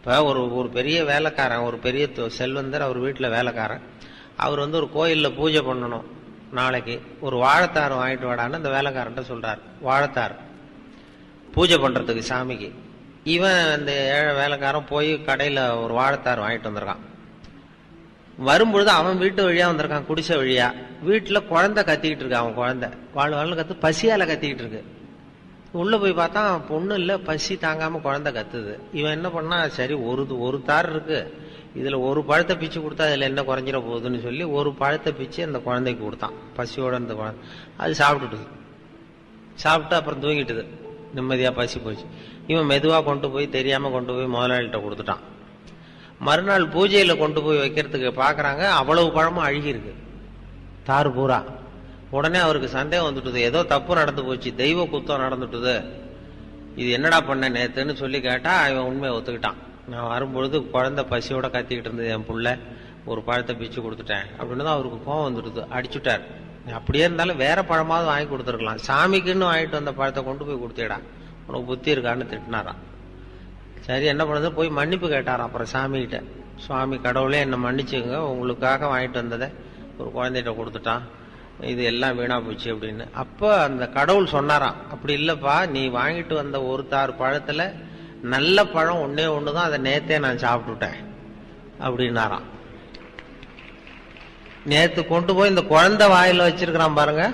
இப்போ ஒரு ஒரு பெரிய வேலைக்காரன், ஒரு பெரிய செல்வந்தர், அவர் வீட்டில் வேலைக்காரன். அவர் வந்து ஒரு கோயிலில் பூஜை பண்ணணும், நாளைக்கு ஒரு வாழைத்தார் வாங்கிட்டு வாடான்னு அந்த வேலைக்காரன்ட்ட சொல்றார். வாழைத்தார் பூஜை பண்றதுக்கு சாமிக்கு. இவன் அந்த ஏழை வேலைக்காரன் போய் கடையில் ஒரு வாழைத்தார் வாங்கிட்டு வந்திருக்கான். வரும்பொழுது அவன் வீட்டு வழியா வந்திருக்கான், குடிசை வழியா. வீட்டில் குழந்தை கத்திக்கிட்டு இருக்கு. அவன் குழந்தை வாழ் கத்து பசியால கத்திக்கிட்டு இருக்கு. உள்ள போய் பார்த்தா பொண்ணு இல்ல, பசி தாங்காம குழந்தை கத்துது. இவன் என்ன பண்ணா, சரி ஒரு தார் இருக்கு, இதுல ஒரு பழத்தை பிச்சு கொடுத்தா அதுல என்ன குறைஞ்சிட போகுதுன்னு சொல்லி ஒரு பழத்தை பிச்சு அந்த குழந்தைக்கு கொடுத்தான். பசியோட அந்த குழந்தை அது சாப்பிட்டுட்டுது. சாப்பிட்டு அப்புறம் தூங்கிட்டுது, நிம்மதியா பசி போச்சு. இவன் மெதுவா கொண்டு போய், தெரியாம கொண்டு போய் முதலாளிகிட்ட கொடுத்துட்டான். மறுநாள் பூஜையில கொண்டு போய் வைக்கிறதுக்கு பாக்குறாங்க, அவ்வளவு பழமும் அழுகி இருக்கு, தாறு பூரா. உடனே அவருக்கு சந்தேகம் வந்துட்டுது, ஏதோ தப்பு நடந்து போச்சு, தெய்வ குத்தம் நடந்துட்டுது, இது என்னடா பண்ண நேத்துன்னு சொல்லி கேட்டா இவன் உண்மையை ஒத்துக்கிட்டான். நான் வரும்பொழுது குழந்தை பசியோட கத்திக்கிட்டு இருந்தது, என் புள்ள ஒரு பழத்தை பிச்சு கொடுத்துட்டேன் அப்படின்னு தான் அவருக்கு கோவம் வந்துடுது. அடிச்சுட்டார். அப்படியே இருந்தாலும் வேற பழமாவது வாங்கி கொடுத்துருக்கலாம், சாமிக்குன்னு வாங்கிட்டு வந்த பழத்தை கொண்டு போய் கொடுத்தேடா, உனக்கு புத்தி இருக்கான்னு திட்டினாராம். சரி என்ன பண்ணுறது, போய் மன்னிப்பு கேட்டாராம் அப்புறம் சாமிகிட்ட. சுவாமி கடவுளே என்னை மன்னிச்சுங்க, உங்களுக்காக வாங்கிட்டு வந்ததை ஒரு குழந்தைகிட்ட கொடுத்துட்டான், இது எல்லாம் வீணா போச்சு அப்படின்னு. அப்ப அந்த கடவுள் சொன்னாராம், அப்படி இல்லப்பா, நீ வாங்கிட்டு வந்த ஒரு தார் பழத்துல நல்ல பழம் ஒன்னே ஒண்ணுதான், அதை நேத்தே நான் சாப்பிட்டுட்டேன் அப்படின்னாராம். நேத்து கொண்டு போய் இந்த குழந்தை வாயில வச்சிருக்கிறான் பாருங்க,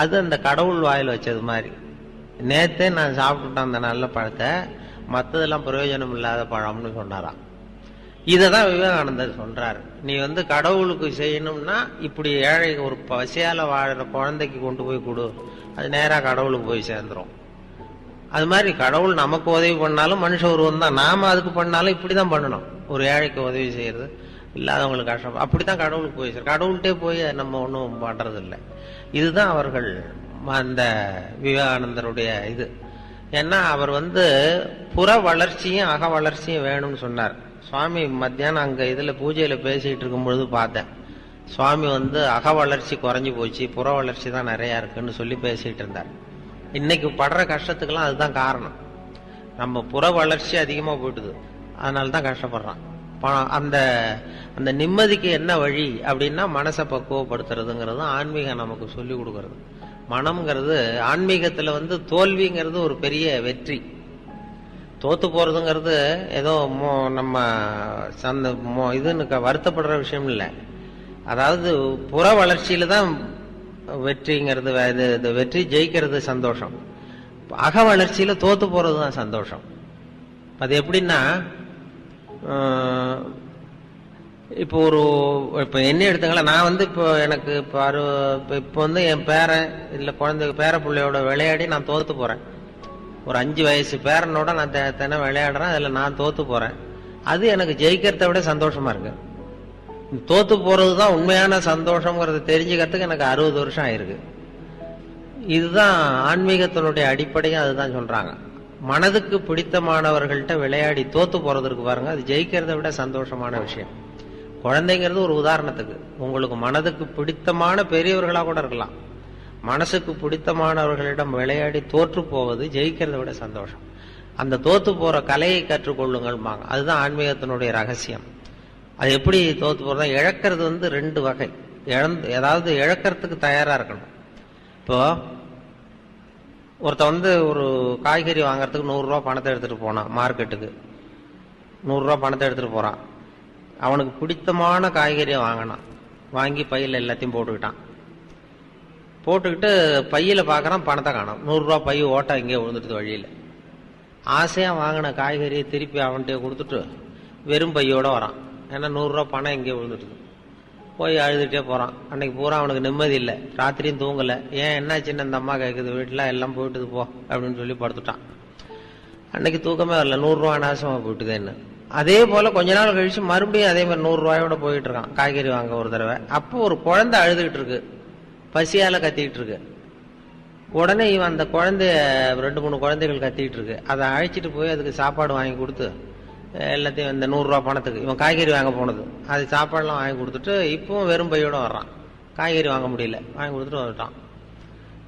அது அந்த கடவுள் வாயில வச்சது மாதிரி. நேத்தே நான் சாப்பிட்டுட்டேன் அந்த நல்ல பழத்தை, மற்றதெல்லாம் பிரயோஜனம் இல்லாத பழம்னு சொன்னாராம். இததான் விவேகானந்தர் சொல்றாரு, நீ வந்து கடவுளுக்கு செய்யணும்னா இப்படி ஏழை ஒரு பசியால வாழற குழந்தைக்கு கொண்டு போய் கொடு, அது நேரா கடவுளுக்கு போய் சேர்ந்துரும். அது மாதிரி கடவுள் நமக்கு உதவி பண்ணாலும் மனுஷ உருவம் தான், நாம அதுக்கு பண்ணாலும் இப்படிதான் பண்ணணும். ஒரு ஏழைக்கு உதவி செய்யறது, இல்லாதவங்களுக்கு கஷ்டம், அப்படித்தான் கடவுளுக்கு போய் சேரும். கடவுள்கிட்டே போய் நம்ம ஒன்றும் பண்றது இல்லை. இதுதான் அவர்கள் அந்த விவேகானந்தருடைய இது. ஏன்னா அவர் வந்து புற வளர்ச்சியும் அக வளர்ச்சியும் வேணும்னு சொன்னார். சுவாமி மத்தியானம் அங்க இதுல பூஜையில பேசிட்டு இருக்கும் பொழுது பார்த்தேன், சுவாமி வந்து அக வளர்ச்சி குறைஞ்சி போச்சு, புற வளர்ச்சி தான் நிறைய இருக்குன்னு சொல்லி பேசிட்டு இருந்தார். இன்னைக்கு படுற கஷ்டத்துக்கெல்லாம் அதுதான் காரணம். நம்ம புற வளர்ச்சி அதிகமா போயிட்டுது, அதனாலதான் கஷ்டப்படுறான். அந்த அந்த நிம்மதிக்கு என்ன வழி அப்படின்னா மனசை பக்குவப்படுத்துறதுங்கிறது ஆன்மீகம் நமக்கு சொல்லி கொடுக்கறது. மனம்ங்கிறது ஆன்மீகத்துல வந்து தோல்விங்கிறது ஒரு பெரிய வெற்றி. தோத்து போறதுங்கிறது ஏதோ நம்ம இதுன்னு வருத்தப்படுற விஷயம் இல்லை. அதாவது புற வளர்ச்சியில தான் வெற்றிங்கிறது, வெற்றி ஜெயிக்கிறது சந்தோஷம். அக வளர்ச்சியில தோத்து போறதுதான் சந்தோஷம். அது எப்படின்னா, இப்போ இப்போ என்ன எடுத்துங்களா, நான் வந்து இப்போ எனக்கு இப்போ வந்து என் பேரன் இல்ல குழந்தை பேர பிள்ளையோட விளையாடி நான் தோத்து போறேன். ஒரு 5 வயசு பேரனோட நான் தினம் விளையாடுறேன், அதுல நான் தோத்து போறேன். அது எனக்கு ஜெயிக்கிறத விட சந்தோஷமா இருக்கு. தோத்து போறதுதான் உண்மையான சந்தோஷம்ங்கிறத தெரிஞ்சுக்கிறதுக்கு எனக்கு 60 வருஷம் ஆயிருக்கு. இதுதான் ஆன்மீகத்தினுடைய அடிப்படையும் அதுதான் சொல்றாங்க. மனதுக்கு பிடித்தமானவர்கள்ட்ட விளையாடி தோத்து போறதுக்கு பாருங்க, அது ஜெயிக்கிறத விட சந்தோஷமான விஷயம். குழந்தைங்கிறது ஒரு உதாரணத்துக்கு, உங்களுக்கு மனதுக்கு பிடித்தமான பெரியவர்களா கூட இருக்கலாம், மனசுக்கு பிடித்தமானவர்களிடம் விளையாடி தோற்று போவது ஜெயிக்கிறத விட சந்தோஷம். அந்த தோத்து போற கலையை கற்றுக்கொள்ளுங்கள், அதுதான் ஆன்மீகத்தினுடைய ரகசியம். அது எப்படி தோத்து போறதா, இழக்கிறது வந்து 2 வகை. ஏதாவது இழக்கிறதுக்கு தயாரா இருக்கணும். இப்போ ஒருத்த வந்து ஒரு காய்கறி வாங்கறதுக்கு 100 ரூபா பணத்தை எடுத்துட்டு போனான் மார்க்கெட்டுக்கு. 100 ரூபா பணத்தை எடுத்துட்டு போறான். அவனுக்கு பிடித்தமான காய்கறியை வாங்கினான், வாங்கி பையில எல்லாத்தையும் போட்டுக்கிட்டு பையில பாக்குறான், பணத்தை காணோம். 100 ரூபா பை ஓட்டா இங்கே விழுந்துட்டு வழியில. ஆசையா வாங்கின காய்கறியை திருப்பி அவன்கிட்ட கொடுத்துட்டு வெறும் பையோட வரான். ஏன்னா 100 ரூபா பணம் இங்கே விழுந்துட்டு. போய் அழுதுட்டே போறான். அன்னைக்கு பூரா அவனுக்கு நிம்மதி இல்லை, ராத்திரியும் தூங்கல. ஏன் என்னாச்சுன்னு அந்த அம்மா கேட்குது, வீட்டுல எல்லாம் போயிட்டுது போ அப்படின்னு சொல்லி படுத்துட்டான். அன்னைக்கு தூக்கமே வரல, 100 ரூபா நாசமா போயிட்டுதுன்னு. அதே போல கொஞ்ச நாள் கழிச்சு மறுபடியும் அதே மாதிரி 100 ரூபாயோட போயிட்டு இருக்கான் காய்கறி வாங்க ஒரு தடவை. அப்போ ஒரு குழந்தை அழுதுகிட்டு இருக்கு, பசியால கத்திக்கிட்டு இருக்கு. உடனே இவன் அந்த குழந்தைய 2-3 குழந்தைகள் கத்திக்கிட்டு இருக்கு, அதை அழைச்சிட்டு போய் அதுக்கு சாப்பாடு வாங்கி கொடுத்து எல்லாத்தையும் இந்த 100 ரூபா பணத்துக்கு இவன் காய்கறி வாங்க போனது அது சாப்பாடுலாம் வாங்கி கொடுத்துட்டு இப்பவும் வெறும் பையோட வர்றான். காய்கறி வாங்க முடியல, வாங்கி கொடுத்துட்டு வந்துட்டான்.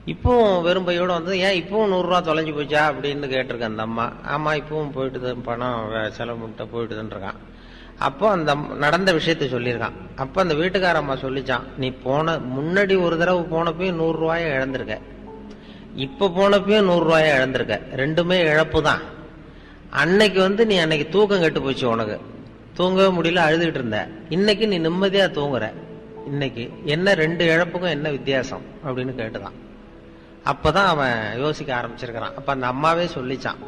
இப்பவும் வெறும் பையோட வந்து ஏன் இப்பவும் 100 ரூபா தொலைஞ்சு போச்சா அப்படின்னு கேட்டிருக்கேன் அந்த அம்மா. ஆமா இப்பவும் போயிட்டுது, பணம் செலவு பண்ணிட்டு போயிட்டுதுன்னு இருக்கான். அப்போ அந்த நடந்த விஷயத்த சொல்லியிருக்கான். அப்ப அந்த வீட்டுக்கார அம்மா சொல்லிச்சான், நீ முன்னாடி ஒரு தடவை போனப்பயும் 100 ரூபாய இழந்திருக்க, இப்ப போனப்பயும் 100 ரூபாய இழந்திருக்க, ரெண்டுமே இழப்பு தான். அன்னைக்கு வந்து நீ அன்னைக்கு தூக்கம் கெட்டு போச்சு, உனக்கு தூங்கவே முடியல, அழுதுகிட்டு இருந்த. இன்னைக்கு நீ நிம்மதியா தூங்குற. இன்னைக்கு என்ன 2 இழப்புக்கும் என்ன வித்தியாசம் அப்படின்னு கேட்டுதான். அப்பதான் அவன் யோசிக்க ஆரம்பிச்சிருக்கிறான். அப்ப அந்த அம்மாவே சொல்லிச்சான்,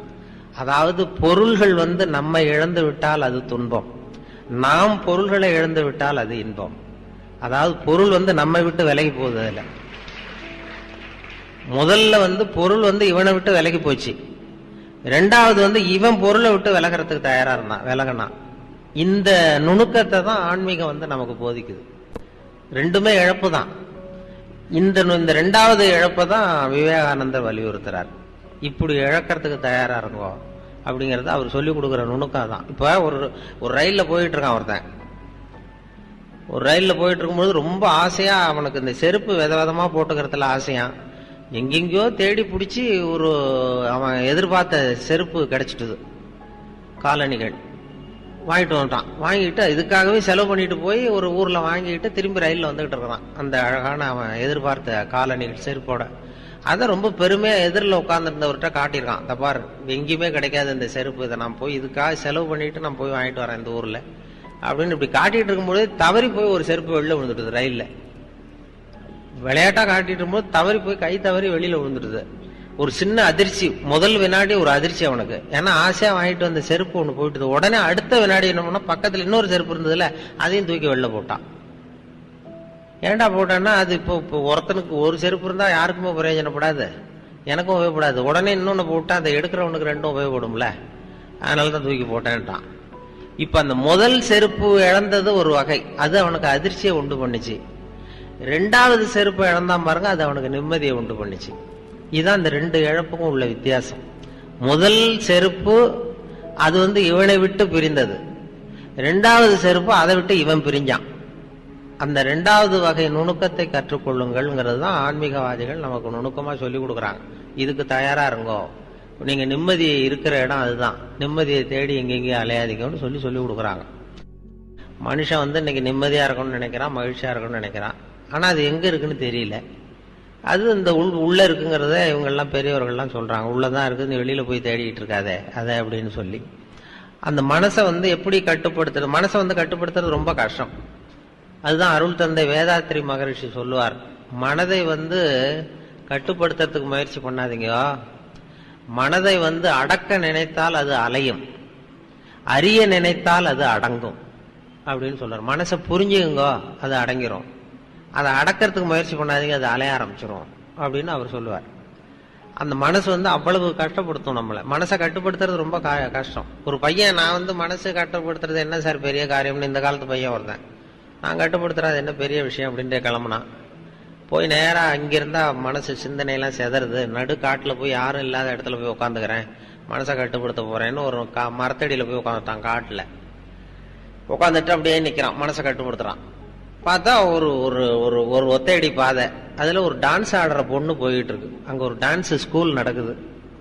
அதாவது பொருள்கள் வந்து நம்ம இழந்து விட்டால் அது துன்பம், நாம் பொருள்களை இழந்து விட்டால் அது இன்பம். அதாவது பொருள் வந்து நம்ம விட்டு விலகி போகுது. அதுல முதல்ல வந்து பொருள் வந்து இவனை விட்டு விலகி போச்சு, ரெண்டாவது வந்து இவன் பொருளை விட்டு விலகிறதுக்கு தயாரா இருந்தான், விலகனான். இந்த நுணுக்கத்தை தான் ஆன்மீகம் வந்து நமக்கு போதிக்குது. ரெண்டுமே இழப்பு தான். இந்த 2வது இழப்பை தான் விவேகானந்தர் வலியுறுத்துறார். இப்படி இழக்கிறதுக்கு தயாரா இருக்கும் அப்படிங்கறது அவர் சொல்லி கொடுக்குற நுணுக்கம் தான். இப்ப ஒரு ரயில்ல போயிட்டு இருக்கான் ஒருத்தன். ஒரு ரயில்ல போயிட்டு இருக்கும்போது ரொம்ப ஆசையா அவனுக்கு இந்த செருப்பு விதவிதமா போட்டுக்கிறதுல ஆசையா எங்கெங்கயோ தேடி பிடிச்சி அவன் எதிர்பார்த்த செருப்பு கிடைச்சிட்டுது, காலணிகள் வாங்கிட்டு வந்துட்டான். வாங்கிட்டு இதுக்காகவே செலவு பண்ணிட்டு போய் ஒரு ஊர்ல வாங்கிட்டு திரும்பி ரயில்ல வந்துகிட்டு இருக்கிறான். அந்த அழகான அவன் எதிர்பார்த்த காலணிகள் செருப்போட அதை ரொம்ப பெருமையா எதிரில் உட்கார்ந்துருந்தவர்கிட்ட காட்டியிருக்கான். இந்த பாரு எங்கேயுமே கிடைக்காது இந்த செருப்பு, இதை நான் போய் இதுக்காக செலவு பண்ணிட்டு நான் போய் வாங்கிட்டு வரேன் இந்த ஊர்ல அப்படின்னு இப்படி காட்டிட்டு இருக்கும்போது தவறி போய் ஒரு செருப்பு வெளில விழுந்துடுது. ரயில்ல விளையாட்டா காட்டிட்டு இருக்கும்போது தவறி போய் கை தவறி வெளியில விழுந்துடுது. ஒரு சின்ன அதிர்ச்சி, முதல் வினாடி ஒரு அதிர்ச்சி அவனுக்கு. ஏன்னா ஆசையா வாங்கிட்டு வந்த செருப்பு ஒண்ணு போயிட்டு, உடனே அடுத்த வினாடி என்ன பண்ணா பக்கத்துல இன்னொரு செருப்பு இருந்ததுல அதையும் தூக்கி வெளில போட்டான். ஏன்டா போட்டான்னா அது இப்போ ஒருத்தனுக்கு ஒரு செருப்பு இருந்தா யாருக்குமே பிரயோஜனப்படாது, எனக்கும் உபயோகப்படாது. உடனே இன்னொன்னு போட்டா அதை எடுக்கிறவனுக்கு ரெண்டும் உபயோகப்படும்ல, அதனாலதான் தூக்கி போட்டேன்ட்டான். இப்ப அந்த முதல் செருப்பு இழந்தது ஒரு வகை, அது அவனுக்கு அதிர்ச்சியை உண்டு பண்ணுச்சு. 2வது செருப்பு இழந்தான் பாருங்க, அது அவனுக்கு நிம்மதியை உண்டு பண்ணுச்சு. இதுதான் இந்த 2 இழப்புக்கும் உள்ள வித்தியாசம். முதல் செருப்பு அது வந்து இவனை விட்டு பிரிந்தது, 2வது செருப்பு அதை விட்டு இவன் பிரிஞ்சான். அந்த 2வது வகை நுணுக்கத்தை கற்றுக்கொள்ளுங்கள்ங்கிறது தான் ஆன்மீகவாதிகள் நமக்கு நுணுக்கமா சொல்லி கொடுக்குறாங்க. இதுக்கு தயாரா இருங்கோ, நீங்க நிம்மதி இருக்கிற இடம் அதுதான், நிம்மதியை தேடி எங்கெங்கேயும் அலையாதிக்கணும்னு சொல்லி கொடுக்குறாங்க. மனுஷன் வந்து இன்னைக்கு நிம்மதியா இருக்கணும்னு நினைக்கிறான், மகிழ்ச்சியா இருக்கணும்னு நினைக்கிறான். ஆனா அது எங்க இருக்குன்னு தெரியல. அது இந்த உள்ள இருக்குங்கிறத இவங்கெல்லாம் பெரியவர்கள்லாம் சொல்றாங்க. உள்ளதான் இருக்குது, வெளியில போய் தேடிக்கிட்டு இருக்காதே அதை அப்படின்னு சொல்லி. அந்த மனசை வந்து எப்படி கட்டுப்படுத்துறது, மனசை வந்து கட்டுப்படுத்துறது ரொம்ப கஷ்டம். அதுதான் அருள் தந்தை வேதாத்திரி மகரிஷி சொல்லுவார், மனதை வந்து கட்டுப்படுத்துறதுக்கு முயற்சி பண்ணாதீங்க, மனதை வந்து அடக்க நினைத்தால் அது அலையும், அறிய நினைத்தால் அது அடங்கும் அப்படின்னு சொல்றார். மனசை புரிஞ்சுங்க, அது அடங்கிரும். அதை அடக்கிறதுக்கு முயற்சி பண்ணாதீங்க, அது அலைய ஆரம்பிச்சிரும் அப்படின்னு அவர் சொல்லுவார். அந்த மனசு வந்து அவ்வளவு கஷ்டப்படுத்தும் நம்மளை. மனசை கட்டுப்படுத்துறது ரொம்ப கஷ்டம். ஒரு பையன், நான் வந்து மனசு கட்டுப்படுத்துறது என்ன சார் பெரிய காரியம்னு இந்த காலத்து பையன் வருதேன், நான் கட்டுப்படுத்துறது என்ன பெரிய விஷயம் அப்படின்ட்டு கிளம்புனா போய் நேரா அங்கிருந்தா மனசு சிந்தனையெல்லாம் செதறது. நடு காட்டுல போய் யாரும் இல்லாத இடத்துல போய் உட்காந்துக்கிறேன், மனசை கட்டுப்படுத்த போறேன்னு ஒரு மரத்தடியில போய் உட்காந்துட்டான். காட்டுல உட்காந்துட்டு அப்படியே நிக்கிறான், மனசை கட்டுப்படுத்துறான். பார்த்தா ஒரு ஒரு ஒரு ஒத்தையடி பாதை, அதுல ஒரு டான்ஸ் ஆடுற பொண்ணு போயிட்டு இருக்கு. அங்க ஒரு டான்ஸ் ஸ்கூல் நடக்குது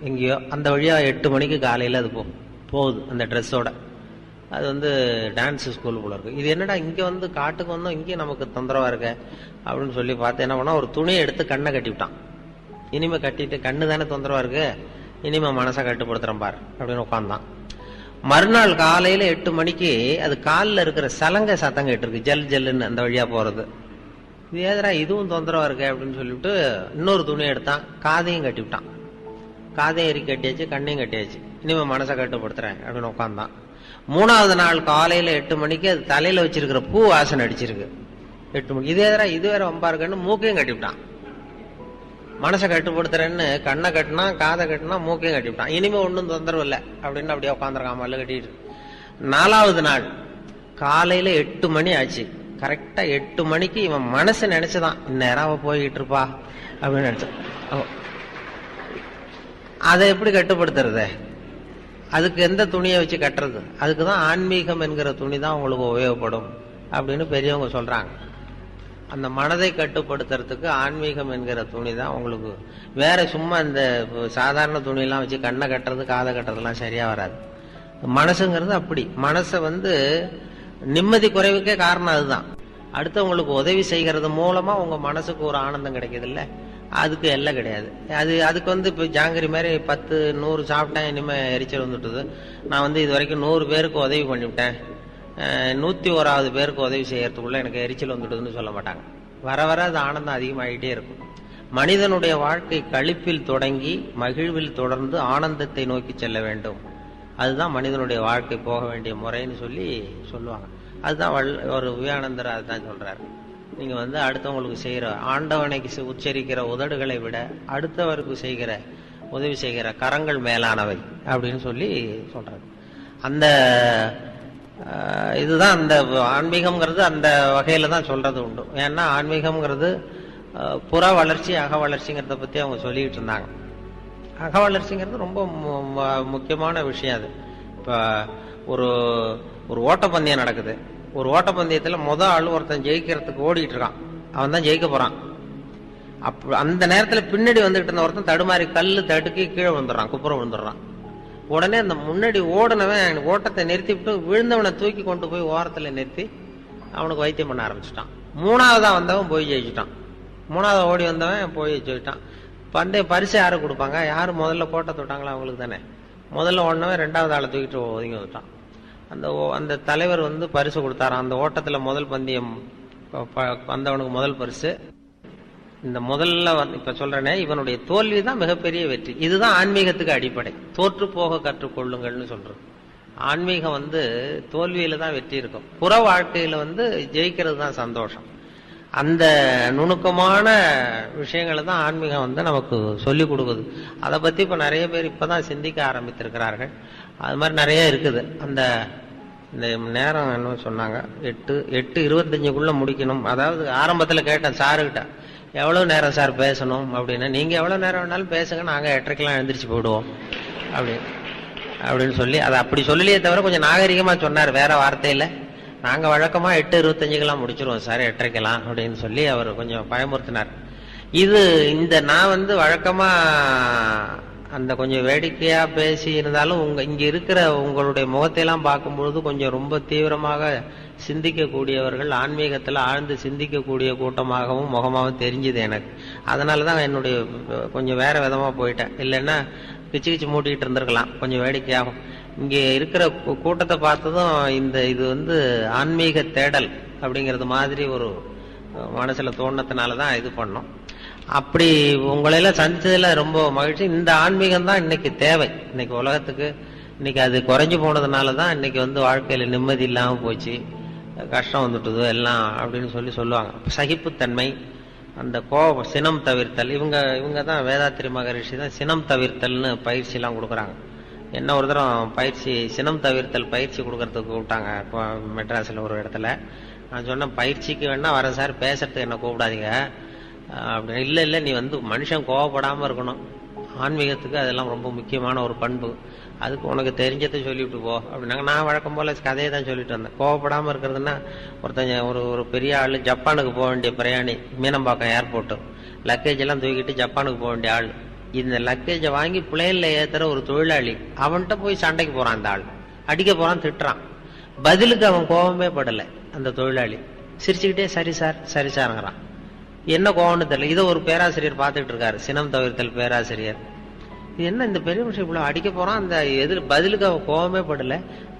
எங்கேயோ. அந்த வழியா 8 மணிக்கு காலையில அது போகுது அந்த ட்ரெஸ்ஸோட. அது வந்து டான்ஸ் ஸ்கூல் போல இருக்கு. இது என்னடா இங்க வந்து காட்டுக்கு வந்தோம், இங்கேயும் நமக்கு தொந்தரவா இருக்க அப்படின்னு சொல்லி பார்த்து என்ன பண்ணா, ஒரு துணியை எடுத்து கண்ணை கட்டி விட்டான். இனிமே கட்டிட்டு, கண்ணு தானே தொந்தரவா இருக்கு, இனிமே மனசை கட்டுப்படுத்துறேன் பார் அப்படின்னு உட்காந்தான். மறுநாள் காலையில 8 மணிக்கு அது காலில் இருக்கிற சலங்கை சத்தம் கேட்டிருக்கு, ஜல் ஜல்லுன்னு அந்த வழியா போறது. இது ஏதரா இதுவும் தொந்தரவா இருக்கு அப்படின்னு சொல்லிட்டு இன்னொரு துணியை எடுத்தான், காதையும் கட்டி விட்டான். காதையும் எரி கட்டியாச்சு, கண்ணையும் கட்டியாச்சு, இனிமே மனசை கட்டுப்படுத்துறேன் அப்படின்னு உட்காந்தான். 3வது நாள் காலையில 8 மணிக்கு அது தலையில வச்சிருக்கிற பூ வாசனை அடிச்சிருக்கு. 8 மணிக்கு இது எதிரா இது வேற வம்பா இருக்குன்னு மூக்கையும் கட்டிவிட்டான். மனசை கட்டுப்படுத்துறேன்னு கண்ணை கட்டினா, காதை கட்டினா, மூக்கையும் கட்டிவிட்டான். இனிமே ஒன்றும் தொந்தரவு இல்லை அப்படின்னு அப்படியே உட்காந்துருக்கான் மல்ல கட்டிட்டு. 4வது நாள் காலையில 8 மணி ஆச்சு. கரெக்டா 8 மணிக்கு இவன் மனசு நினைச்சுதான், இந்நேரம் அவ போய்கிட்டு இருப்பா அப்படின்னு நினைச்சான். அதை எப்படி கட்டுப்படுத்துறது? அதுக்கு எந்த துணியை வச்சு கட்டுறது? அதுக்குதான் ஆன்மீகம் என்கிற துணி தான் உங்களுக்கு உபயோகப்படும் அப்படின்னு பெரியவங்க சொல்றாங்க. அந்த மனதை கட்டுப்படுத்துறதுக்கு ஆன்மீகம் என்கிற துணி தான் உங்களுக்கு. வேற சும்மா இந்த சாதாரண துணியெல்லாம் வச்சு கண்ணை கட்டுறது காதை கட்டுறதுலாம் சரியா வராது. மனசுங்கிறது அப்படி. மனசை நிம்மதி குறைவுக்கே காரணம் அதுதான். அடுத்தவங்களுக்கு உதவி செய்கிறது மூலமா உங்க மனசுக்கு ஒரு ஆனந்தம் கிடைக்குது இல்ல, அதுக்கு எல்லாம் கிடையாது. அதுக்கு இப்ப ஜாங்கிரி மாதிரி 10 100 சாப்பிட்டேன் இனிமே எரிச்சல் வந்துட்டுது, நான் இது வரைக்கும் 100 பேருக்கு உதவி பண்ணிவிட்டேன், 101வது பேருக்கு உதவி செய்யறதுக்குள்ள எனக்கு எரிச்சல் வந்துட்டுதுன்னு சொல்ல மாட்டாங்க. வர வர அது ஆனந்தம் அதிகமாகிட்டே இருக்கும். மனிதனுடைய வாழ்க்கை களிப்பில் தொடங்கி மகிழ்வில் தொடர்ந்து ஆனந்தத்தை நோக்கி செல்ல வேண்டும். அதுதான் மனிதனுடைய வாழ்க்கை போக வேண்டிய முறைன்னு சொல்லுவாங்க. அதுதான் ஒரு விவேகானந்தர் அதுதான் சொல்றாரு. நீங்க அடுத்தவங்களுக்கு செய்யற ஆண்டவனைக்கு உச்சரிக்கிற உதடுகளை விட அடுத்தவருக்கு செய்கிற உதவி செய்கிற கரங்கள் மேலானவை அப்படின்னு சொல்றாரு. அந்த இதுதான் அந்த ஆன்மீகம்ங்கிறது அந்த வகையில தான் சொல்றது உண்டு. ஏன்னா ஆன்மீகம்ங்கிறது புற வளர்ச்சி அக வளர்ச்சிங்கிறத பத்தி அவங்க சொல்லிட்டு இருந்தாங்க. அக வளர்ச்சிங்கிறது ரொம்ப முக்கியமான விஷயம். அது இப்ப ஒரு ஓட்டப்பந்தயம் நடக்குது. ஒரு ஓட்டப்பந்தயத்துல ஆள் ஒருத்தன் ஜெயிக்கிறதுக்கு ஓடிட்டு இருக்கான், அவன் தான் ஜெயிக்க போறான். அந்த நேரத்துல பின்னாடி வந்துட்டு இருந்த ஒருத்தன் தடுமாறி கல்லு தடுக்கி கீழே விழுந்துடுறான், குப்புறம் விழுந்துடுறான். உடனே அந்த முன்னாடி ஓடனவன் ஓட்டத்தை நிறுத்தி விட்டு விழுந்தவனை தூக்கி கொண்டு போய் ஓரத்துல நிறுத்தி அவனுக்கு வைத்தியம் பண்ண ஆரம்பிச்சுட்டான். 3வதா வந்தவன் போய் ஜெயிச்சுட்டான். 3வது ஓடி வந்தவன் போய் ஜெயிச்சிட்டான். பந்தய பரிசு யாரு கொடுப்பாங்க? யாரு முதல்ல கோட்டை தொட்டாங்களோ அவங்களுக்கு தானே. முதல்ல ஓடினவன் 2வது ஆளை தூக்கிட்டு ஒதுங்கி வந்துட்டான். அந்த தலைவர் பரிசு கொடுத்தாராம். அந்த ஓட்டத்துல முதல் பந்தயம் வந்தவனுக்கு முதல் பரிசு. இந்த முதல்ல இப்ப சொல்றேனே, இவனுடைய தோல்விதான் மிகப்பெரிய வெற்றி. இதுதான் ஆன்மீகத்துக்கு அடிப்படை. தோற்று போக கற்றுக்கொள்ளுங்கள்னு சொல்றது. ஆன்மீகம் தோல்வியில தான் வெற்றி இருக்கும். புற வாழ்க்கையில ஜெயிக்கிறது தான் சந்தோஷம். அந்த நுணுக்கமான விஷயங்களை தான் ஆன்மீகம் நமக்கு சொல்லிக் கொடுக்குது. அதை பத்தி இப்ப நிறைய பேர் இப்பதான் சிந்திக்க ஆரம்பித்திருக்கிறார்கள். அது மாதிரி நிறைய இருக்குது. இந்த நேரம் என்ன சொன்னாங்க, 8:25 முடிக்கணும். அதாவது ஆரம்பத்துல கேட்டேன் சாருகிட்ட, எவ்வளவு நேரம் சார் பேசணும் அப்படின்னு. நீங்க எவ்வளவு நேரம் வேணாலும் பேசுங்க, நாங்க 8:30க்கெல்லாம் எழுந்திரிச்சு போயிடுவோம் அப்படின்னு சொல்லி, அதை அப்படி சொல்லலையே தவிர கொஞ்சம் நாகரிகமா சொன்னார் வேற வார்த்தையில. நாங்க வழக்கமா 8:25க்கெல்லாம் முடிச்சிருவோம் சார், 8:30க்கெல்லாம் அப்படின்னு சொல்லி அவர் கொஞ்சம் பயமுறுத்தினார். இந்த நான் வழக்கமா அந்த கொஞ்சம் வேடிக்கையா பேசி இருந்தாலும் இங்க இருக்கிற உங்களுடைய முகத்தையெல்லாம் பார்க்கும்பொழுது கொஞ்சம் ரொம்ப தீவிரமாக சிந்திக்கக்கூடியவர்கள், ஆன்மீகத்துல ஆழ்ந்து சிந்திக்கக்கூடிய கூட்டமாகவும் முகமாகவும் தெரிஞ்சுது எனக்கு. அதனாலதான் என்னுடைய கொஞ்சம் வேற விதமா போயிட்டேன். இல்லைன்னா கிச்சு மூட்டிட்டு இருந்திருக்கலாம் கொஞ்சம் வேடிக்கையாகும். இங்க இருக்கிற கூட்டத்தை பார்த்ததும் இது ஆன்மீக தேடல் அப்படிங்கிறது மாதிரி ஒரு மனசுல தோணுனதுனாலதான் இது பண்ணோம். அப்படி உங்களையெல்லாம் சந்திச்சதுல ரொம்ப மகிழ்ச்சி. இந்த ஆன்மீகம் தான் இன்னைக்கு தேவை. இன்னைக்கு உலகத்துக்கு இன்னைக்கு அது குறைஞ்சு போனதுனாலதான் இன்னைக்கு வாழ்க்கையில நிம்மதி இல்லாம போச்சு, கஷ்டம் வந்துட்டுது எல்லாம் அப்படின்னு சொல்லுவாங்க. சகிப்புத்தன்மை, அந்த சினம் தவிர்த்தல். இவங்க தான் வேதாத்திரி மகரிஷி தான் சினம் தவிர்த்தல்னு பயிற்சி எல்லாம் கொடுக்குறாங்க. என்ன ஒரு தரம் சினம் தவிர்த்தல் பயிற்சி கொடுக்கறதுக்கு கூப்பிட்டாங்க மெட்ராஸ்ல ஒரு இடத்துல. நான் சொன்னேன், பயிற்சிக்கு வேணா வரேன் சார், பேசுறதுக்கு என்ன கூப்பிடாதீங்க அப்படின்னு. இல்ல நீ மனுஷன் கோவப்படாம இருக்கணும், ஆன்மீகத்துக்கு அதெல்லாம் ரொம்ப முக்கியமான ஒரு பண்பு, அதுக்கு உனக்கு தெரிஞ்சதை சொல்லிவிட்டு போ அப்படின்னாங்க. நான் வழக்கம் போல கதையை தான் சொல்லிட்டு வந்தேன். கோவப்படாம இருக்கிறதுனா, ஒரு பெரிய ஆளு ஜப்பானுக்கு போக வேண்டிய பிரயாணி, மீனம்பாக்கம் ஏர்போர்ட், லக்கேஜ் எல்லாம் தூக்கிட்டு ஜப்பானுக்கு போக வேண்டிய ஆள். இந்த லக்கேஜை வாங்கி பிளேன்ல ஏத்துற ஒரு தொழிலாளி, அவன்கிட்ட போய் சண்டைக்கு போறான். அந்த ஆள் அடிக்க போறான், திட்டுறான். பதிலுக்கு அவன் கோபமே படல. அந்த தொழிலாளி சிரிச்சுக்கிட்டே சரி சார் சரி சார்ங்கிறான். என்ன கோவம்னு தெரியல. இதை ஒரு பேராசிரியர் பார்த்துட்டு இருக்காரு, சினம் தவிர்த்தல் பேராசிரியர். இது என்ன இந்த பெரிய விஷயம் இவ்வளவு அடிக்க போறான், அந்த பதிலுக்கு அவன் கோபமே படல.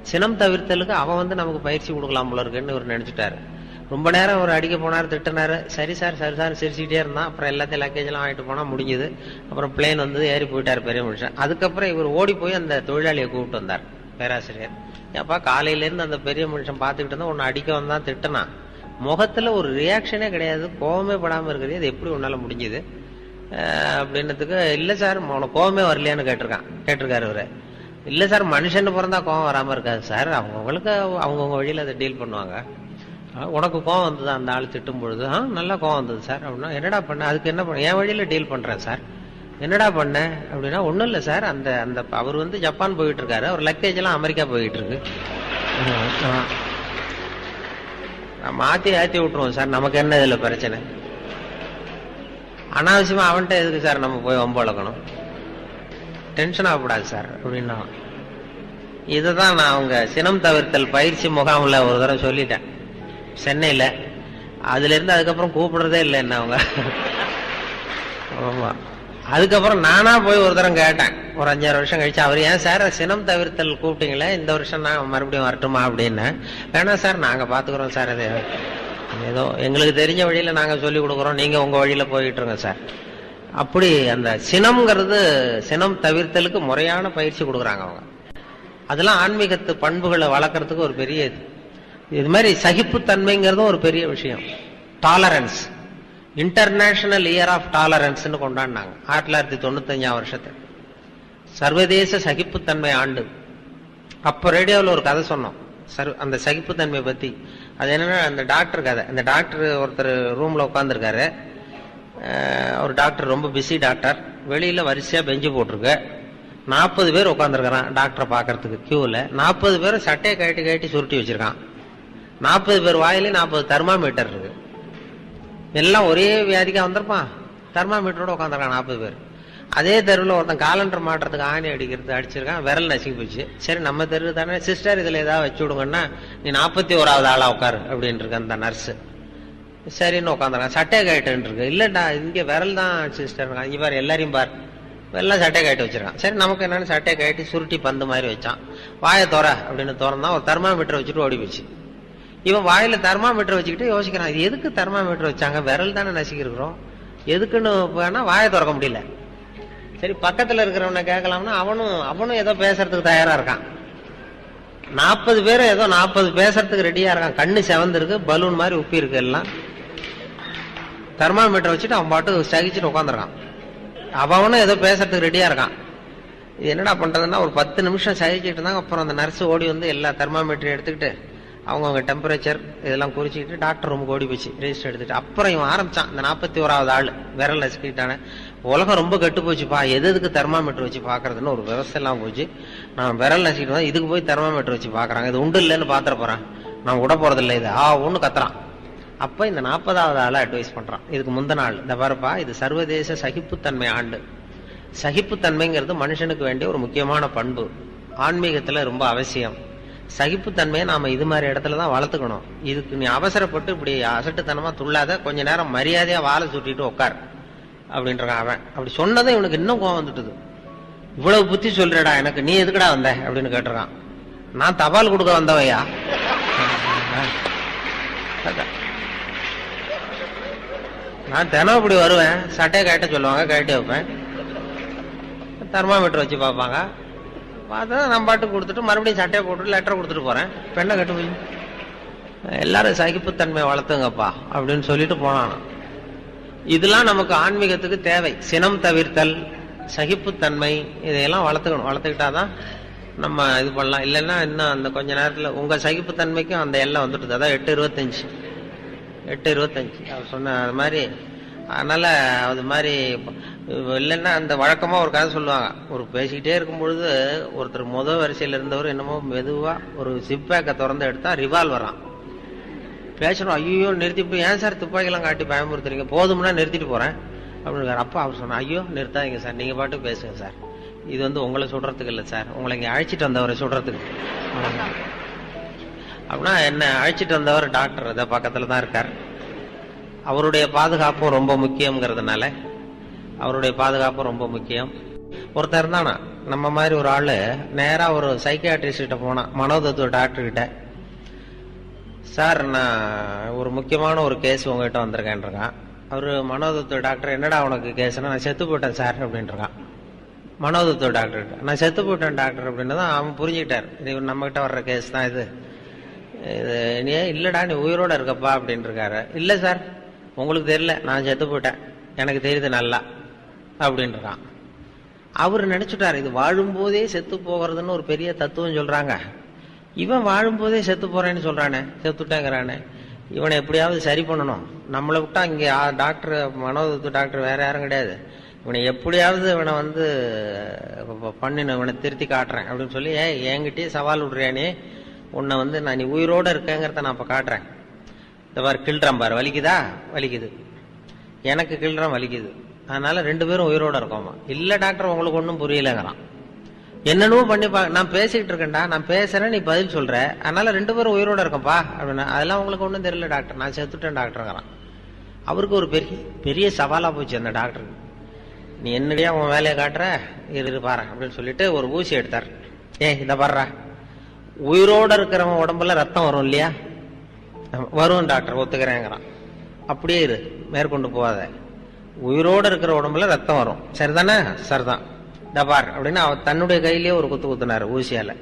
சினம் தவிர்த்தலுக்கு அவன் நமக்கு பயிற்சி கொடுக்கலாம் போல இருக்குன்னு ஒரு நினைச்சிட்டாரு. ரொம்ப நேரம் அவர் அடிக்க போனார், திட்டினாரு. சரி சார் சரி சார் சிரிச்சுக்கிட்டே இருந்தான். அப்புறம் எல்லாத்தையும் லக்கேஜ் எல்லாம் வாங்கிட்டு போனா முடிஞ்சது. அப்புறம் பிளேன் ஏறி போயிட்டாரு பெரிய மனுஷன். அதுக்கப்புறம் இவர் ஓடி போய் அந்த தொழிலாளியை கூப்பிட்டு வந்தார் பேராசிரியர். ஏப்பா காலையில இருந்து அந்த பெரிய மனுஷன் பார்த்துக்கிட்டு இருந்தா உன்னை அடிக்க வந்தான், திட்டினா, முகத்துல ஒரு ரியாக்ஷனே கிடையாது, கோபமே படாம இருக்கிறது, அது எப்படி உன்னால முடிஞ்சது அப்படின்னதுக்கு, இல்ல சார் உனக்கு கோபமே வரலையான்னு கேட்டிருக்காரு இவரு. இல்ல சார் மனுஷன்னு பிறந்தா கோபம் வராம இருக்காது சார், அவங்கவுங்களுக்கு அவங்கவுங்க வழியில அதை டீல் பண்ணுவாங்க. உனக்கு கோவம் வந்தது அந்த ஆள் திட்டும் பொழுது? நல்லா கோவம் வந்தது சார் அப்படின்னா. என்னடா பண்ண? அதுக்கு என்ன பண்ண? என் வழியில டீல் பண்றேன் சார். என்னடா பண்ண அப்படின்னா, ஒண்ணும் இல்ல சார், அந்த அவர் ஜப்பான் போயிட்டு இருக்காரு, அவர் லக்கேஜ் எல்லாம் அமெரிக்கா போயிட்டு இருக்கு. மாத்தி ஏத்தி விட்டுருவோம் சார், நமக்கு என்ன இதுல பிரச்சனை, அனாவசியமா அவன்கிட்ட எதுக்கு சார் நம்ம போய் வம்பளக்கணும், டென்ஷன் ஆகக்கூடாது சார் அப்படின்னா. இதுதான் நான் அவங்க சினம் தவிர்த்தல் பயிற்சி முகாம்ல ஒரு தடவை சொல்லிட்டேன் சென்னையில. அதுல இருந்து அதுக்கப்புறம் கூப்பிடுறதே இல்லை என்ன அவங்க. ஆமா, அதுக்கப்புறம் நானா போய் ஒரு தரம் கேட்டேன் ஒரு 5-6 வருஷம் கழிச்சு. அவர் ஏன் சார் சினம் தவிர்த்தல் கூப்பிட்டீங்களே, இந்த வருஷம் நான் மறுபடியும் வரட்டுமா அப்படின்னு. வேணாம் சார், நாங்க பாத்துக்கிறோம் சார், அது ஏதோ எங்களுக்கு தெரிஞ்ச வழியில நாங்க சொல்லி கொடுக்குறோம், நீங்க உங்க வழியில போயிட்டு இருங்க சார். அப்படி அந்த சினம்ங்கிறது, சினம் தவிர்த்தலுக்கு முறையான பயிற்சி கொடுக்குறாங்க அவங்க. அதெல்லாம் ஆன்மீகத்து பண்புகளை வளர்க்கறதுக்கு ஒரு பெரிய இது மாதிரி சகிப்புத்தன்மைங்கிறதும் ஒரு பெரிய விஷயம். Tolerance, international year of tolerance கொண்டாடினாங்க 1995 வருஷத்தை, சர்வதேச சகிப்புத்தன்மை ஆண்டு. அப்ப ரேடியோவில் ஒரு கதை சொன்னோம் அந்த சகிப்புத்தன்மையை பத்தி. அது என்னன்னா, அந்த டாக்டர் கதை. அந்த டாக்டர் ஒருத்தர் ரூம்ல உட்காந்துருக்காரு. ஒரு டாக்டர் ரொம்ப பிஸி டாக்டர். வெளியில வரிசையா பெஞ்சு போட்டிருக்கு. 40 பேர் உட்காந்துருக்கான் டாக்டரை பாக்கிறதுக்கு கியூல. 40 பேரும் சட்டையை கட்டி சுருட்டி வச்சிருக்கான். 40 பேர் வாயிலே 40 தெர்மாமீட்டர் இருக்கு. எல்லாம் ஒரே வியாதிக்கா வந்திருப்பான், தெர்மாமீட்டரோட உட்காந்துருக்கான் 40 பேர். அதே தெருவில் ஒருத்தன் காலண்டர் மாட்டுறதுக்கு ஆணி அடிச்சிருக்கான், விரல் நசுக்கி போச்சு. சரி, நம்ம தெரு தானே சிஸ்டர், இதுல ஏதாவது வச்சு விடுங்கன்னா, நீ 41வது ஆளா உட்காரு அப்படின்னு இருக்கு அந்த நர்ஸ். சரின்னு உட்காந்துருக்கான். சட்டையை கயிட்டு இருக்கு. இல்லடா, இங்க விரல் தான் சிஸ்டர், இவர் எல்லாரையும் பார், எல்லாம் சட்டையை கயிட்டு வச்சிருக்கான். சரி, நமக்கு என்னன்னு சட்டையை கயிட்டு சுருட்டி பந்து மாதிரி வச்சான். வாயை தோற அப்படின்னு திறந்தான். ஒரு தெர்மாமீட்டர் வச்சுட்டு ஓடி போச்சு. இவன் வாயில தெர்மாமீட்டர் வச்சுக்கிட்டு யோசிக்கிறான், இது எதுக்கு தெர்மாமீட்டர் வச்சாங்க, விரல் தானே நசுக்கி இருக்கிறோம், எதுக்குன்னு போனா வாயை திறக்க முடியல. சரி, பக்கத்துல இருக்கிறவனை கேட்கலாம்னா அவனும் ஏதோ பேசுறதுக்கு தயாரா இருக்கான். 40 பேரும் ஏதோ 40 பேசுறதுக்கு ரெடியா இருக்கான். கண்ணு செவந்திருக்கு, பலூன் மாதிரி உப்பி இருக்கு எல்லாம். தெர்மாமீட்டர் வச்சுட்டு அவன் பாட்டு சகிச்சுட்டு உட்காந்துருக்கான். அவனும் ஏதோ பேசுறதுக்கு ரெடியா இருக்கான். இது என்னடா பண்றதுன்னா, ஒரு 10 நிமிஷம் சகிச்சுட்டு இருந்தாங்க. அப்புறம் அந்த நர்ஸ் ஓடி வந்து எல்லா தெர்மாமீட்டரையும் எடுத்துக்கிட்டு அவங்க டெம்பரேச்சர் இதெல்லாம் குறிச்சிக்கிட்டு டாக்டர் ரூமுக்கு ஓடி போச்சு ரெஜிஸ்டர் எடுத்துட்டு. அப்புறம் இவன் ஆரம்பிச்சான், இந்த 41வது ஆள் விரல் நசுக்கிட்டானே, உலகம் ரொம்ப கெட்டு போச்சுப்பா, எதுக்கு தெர்மாமீட்டர் வச்சு பாக்குறதுன்னு ஒரு விவசாயம் எல்லாம் போச்சு. நான் விரல் நசுக்கிட்டு தான் இதுக்கு போய் தெர்மாமீட்டர் வச்சு பாக்குறாங்க, இது உண்டு இல்லைன்னு பாத்துற போறேன், நான் விட போறது இல்லை, இது ஒண்ணு கத்துறான். அப்ப இந்த 40வது ஆளை அட்வைஸ் பண்றான். இதுக்கு முந்தின ஆள், இந்த பாருப்பா, இது சர்வதேச சகிப்புத்தன்மை ஆண்டு. சகிப்புத்தன்மைங்கிறது மனுஷனுக்கு வேண்டிய ஒரு முக்கியமான பண்பு, ஆன்மீகத்துல ரொம்ப அவசியம். சகிப்புத்தன்மையை நாம இது மாதிரி இடத்துலதான் வளர்த்துக்கணும். இதுக்கு நீ அவசரப்பட்டு இப்படி அசட்டுத்தனமா துள்ளாத, கொஞ்ச நேரம் மரியாதையா வாழை சுட்டிட்டு உட்கார் அப்படின்றான் அவன். அப்படி சொன்னதை இவனுக்கு இன்னும் கோவம் வந்துட்டுது. இவ்வளவு புத்தி சொல்றடா எனக்கு, நீ எதுக்குடா வந்த அப்படின்னு கேட்டிருக்கான். நான் தபால் கொடுக்க வந்தவையா, நான் தினம் இப்படி வருவேன், சட்டையை கட்ட சொல்லுவாங்க, கட்டி வைப்பேன், தெர்மாமீட்டர் வச்சு பார்ப்பாங்க, பார்த்தா நான் பாட்டு கொடுத்துட்டு மறுபடியும் சட்டையை போட்டுட்டு லெட்டர் கொடுத்துட்டு போறேன், பெண்ணை கட்டு போய். எல்லாரும் சகிப்புத்தன்மை வளர்த்துங்கப்பா அப்படின்னு சொல்லிட்டு போனான். இதெல்லாம் நமக்கு ஆன்மீகத்துக்கு தேவை. சினம் தவிர்த்தல், சகிப்புத்தன்மை, இதையெல்லாம் வளர்த்துக்கணும். வளர்த்துக்கிட்டாதான் நம்ம இது பண்ணலாம். இல்லைன்னா இன்னும் அந்த கொஞ்ச நேரத்துல உங்க சகிப்புத்தன்மைக்கும் அந்த எல்லாம் வந்துட்டு, அதான் 8:25 அவர் சொன்ன அது மாதிரி. அதனால அது மாதிரி இல்லைன்னா அந்த வழக்கமா ஒரு கதை சொல்லுவாங்க. ஒரு பேசிக்கிட்டே இருக்கும் பொழுது ஒருத்தர் முதல் வரிசையில இருந்தவர் என்னமோ மெதுவா ஒரு ஜிப்பேக்கை திறந்து எடுத்தா ரிவால்வரான். பேசணும், ஐயோ நிறுத்திட்டு, ஏன் சார் துப்பாக்கிலாம் காட்டி பயமுறுத்துறீங்க, போதும்னா நிறுத்திட்டு போறேன் அப்படின்னு. அப்பா அவர் சொன்னா, ஐயோ நிறுத்தாதீங்க சார், நீங்க பாட்டு பேசுங்க சார், இது உங்களை சுடுறதுக்கு இல்லை சார், உங்களை இங்க அழைச்சிட்டு வந்தவரை சுடுறதுக்கு. அப்படின்னா என்ன, அழைச்சிட்டு வந்தவர் டாக்டர் இதை பக்கத்துல தான் இருக்கார். அவருடைய பாதுகாப்பும் ரொம்ப முக்கியம்ங்கிறதுனால அவருடைய பாதுகாப்பும் ரொம்ப முக்கியம். ஒருத்தர் இருந்தானா நம்ம மாதிரி ஒரு ஆளு, நேரா ஒரு சைக்கியாட்ரிஸ்ட் கிட்ட போனான், மனோதத்துவ டாக்டர் கிட்ட. சார், நான் ஒரு முக்கியமான ஒரு கேஸ் உங்ககிட்ட வந்திருக்கேன்றான். அவரு மனோதத்துவ டாக்டர், என்னடா உனக்கு கேஸ்னா, நான் செத்து போயிட்டேன் சார் அப்படின்றான். மனோதத்துவ டாக்டர், நான் செத்து போயிட்டேன் டாக்டர் அப்படின்னு தான் அவன் புரிஞ்சுக்கிட்டார். இது நம்ம கிட்ட வர்ற கேஸ் தான் இது. நீ இல்லடா நீ உயிரோட இருக்கப்பா அப்படின்னு இருக்காரு. இல்ல சார், உங்களுக்கு தெரியல, நான் செத்து போயிட்டேன், எனக்கு தெரியுது நல்லா அப்படின்றான். அவரு நினைச்சுட்டாரு, இது வாழும்போதே செத்து போகிறதுன்னு ஒரு பெரிய தத்துவம் சொல்றாங்க, இவன் வாழும்போதே செத்து போறேன்னு சொல்றானே, செத்துட்டேங்கிறானே, இவனை எப்படியாவது சரி பண்ணணும். நம்மளை விட்டா இங்க டாக்டர், மனோதத்துவ டாக்டர் வேற யாரும் கிடையாது, இவனை எப்படியாவது இவனை பண்ணின, இவனை திருத்தி காட்டுறேன் அப்படின்னு சொல்லி, என்கிட்டயே சவால் விடுறியானே, உன்னை நான் நீ உயிரோட இருக்கேங்கிறத நான் இப்ப காட்டுறேன், இந்த மாதிரி கிள்றான் பாரு, வலிக்குதா? வலிக்குது. எனக்கு கிள்றான், வலிக்குது. அதனால 2 பேரும் உயிரோட இருக்கோமா? இல்ல டாக்டர், உங்களுக்கு ஒன்றும் புரியலங்கிறான். என்னென்னவோ பண்ணி நான் பேசிக்கிட்டு இருக்கேன்டா, நான் பேசுறேன், நீ பதில் சொல்ற, அதனால 2 பேரும் உயிரோட இருக்கோம்ப்பா அப்படின்னா, அதெல்லாம் உங்களுக்கு ஒன்றும் தெரியல டாக்டர், நான் செத்துட்டேன் டாக்டருங்கிறான். அவருக்கு ஒரு பெரிய சவாலா போச்சு அந்த டாக்டருக்கு. நீ என்னடியா உன் வேலையை காட்டுற, இரு பாரு அப்படின்னு சொல்லிட்டு ஒரு ஊசி எடுத்தார். இத பாடுறா, உயிரோட இருக்கிறவன் உடம்புல ரத்தம் வரும் இல்லையா? வரும் டாக்டர், ஒத்துக்கிறேங்கிறான். அப்படியே இரு, மேற்கொண்டு போகாத. உயிரோட இருக்கிற உடம்புல ரத்தம் வரும், சரிதானே? சரிதான். டபார் அப்படின்னு அவர் தன்னுடைய கையிலேயே ஒரு குத்து குத்துனாரு ஊசியால.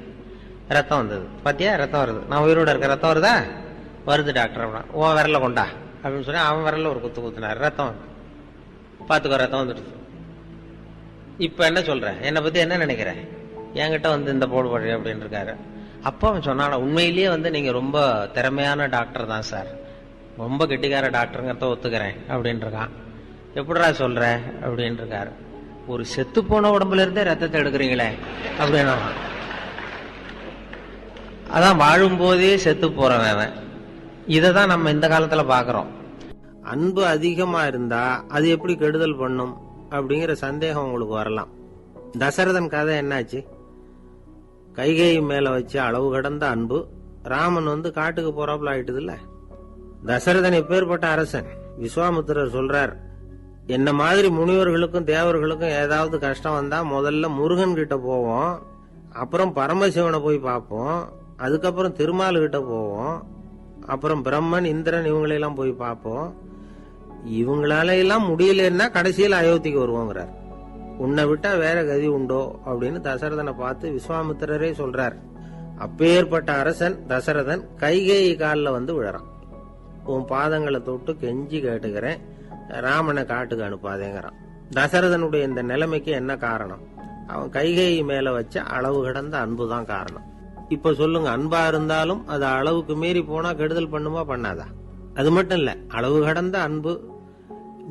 ரத்தம் வந்தது. பாத்தியா, ரத்தம் வருது. நான் உயிரோட இருக்க, ரத்தம் வருதா? வருது டாக்டர் அப்படின்னா. உன் விரல கொண்டா அப்படின்னு சொல்லி அவன் விரல ஒரு குத்து குத்துனாரு. ரத்தம் பாத்துக்கோ, ரத்தம் வந்துடுது. இப்ப என்ன சொல்ற, என்னை பத்தி என்ன நினைக்கிற, என்கிட்ட வந்து இந்த போடு போடு அப்படின்னு இருக்காரு. அப்ப அவன் சொன்னான, உண்மையிலேயே நீங்க ரொம்ப திறமையான டாக்டர் தான் சார், ரொம்ப கெட்டிக்கார டாக்டருங்கிறத ஒத்துக்கிறேன் அப்படின்னு இருக்கான். எப்படிடா சொல்ற அப்படின்னு இருக்காரு. ஒரு செத்து போன உடம்புல இருந்தே ரத்தத்தை எடுக்கிறீங்களே அப்படின்னா, அதான் வாழும் போதே செத்து போறவன். இததான் நம்ம இந்த காலத்துல பாக்குறோம். அன்பு அதிகமா இருந்தா அது எப்படி கெடுதல் பண்ணும் அப்படிங்கிற சந்தேகம் உங்களுக்கு வரலாம். தசரதன் கதை என்னாச்சு? கைகேயி மேல வச்சு அளவு கடந்த அன்பு. ராமன் காட்டுக்கு போறாப்புல ஆயிட்டுது இல்ல. தசரதன் எப்பேற்பட்ட அரசன். விஸ்வாமித்திரர் சொல்றார், என்ன மாதிரி முனிவர்களுக்கும் தேவர்களுக்கும் ஏதாவது கஷ்டம் வந்தா முதல்ல முருகன் கிட்ட போவோம், அப்புறம் பரமசிவனை போய் பார்ப்போம், அதுக்கப்புறம் திருமால் கிட்ட போவோம், அப்புறம் பிரம்மன் இந்திரன் இவங்களெல்லாம் போய் பார்ப்போம். இவங்களால எல்லாம் முடியலன்னா கடைசியில் அயோத்திக்கு வருவோங்கிறார். உன்னை விட்டா வேற கதி உண்டோ அப்படின்னு தசரதனை பார்த்து விஸ்வாமித்திரரே சொல்றார். அப்பேற்பட்ட அரசன் தசரதன் கைகேயி காலில் விழறான். உன் பாதங்களை தொட்டு கெஞ்சி கேட்டுக்கிறேன், ராமனை காட்டுக்கு அனுப்பாதேங்கிறான். தசரதனுடைய இந்த நிலைமைக்கு என்ன காரணம்? அவன் கைகேயி மேல வச்ச அளவு கடந்த அன்புதான் காரணம். இப்ப சொல்லுங்க, அன்பா இருந்தாலும் அது அளவுக்கு மீறி போனா கெடுதல் பண்ணுமா பண்ணாதா? அது மட்டும் இல்ல, அளவு கடந்த அன்பு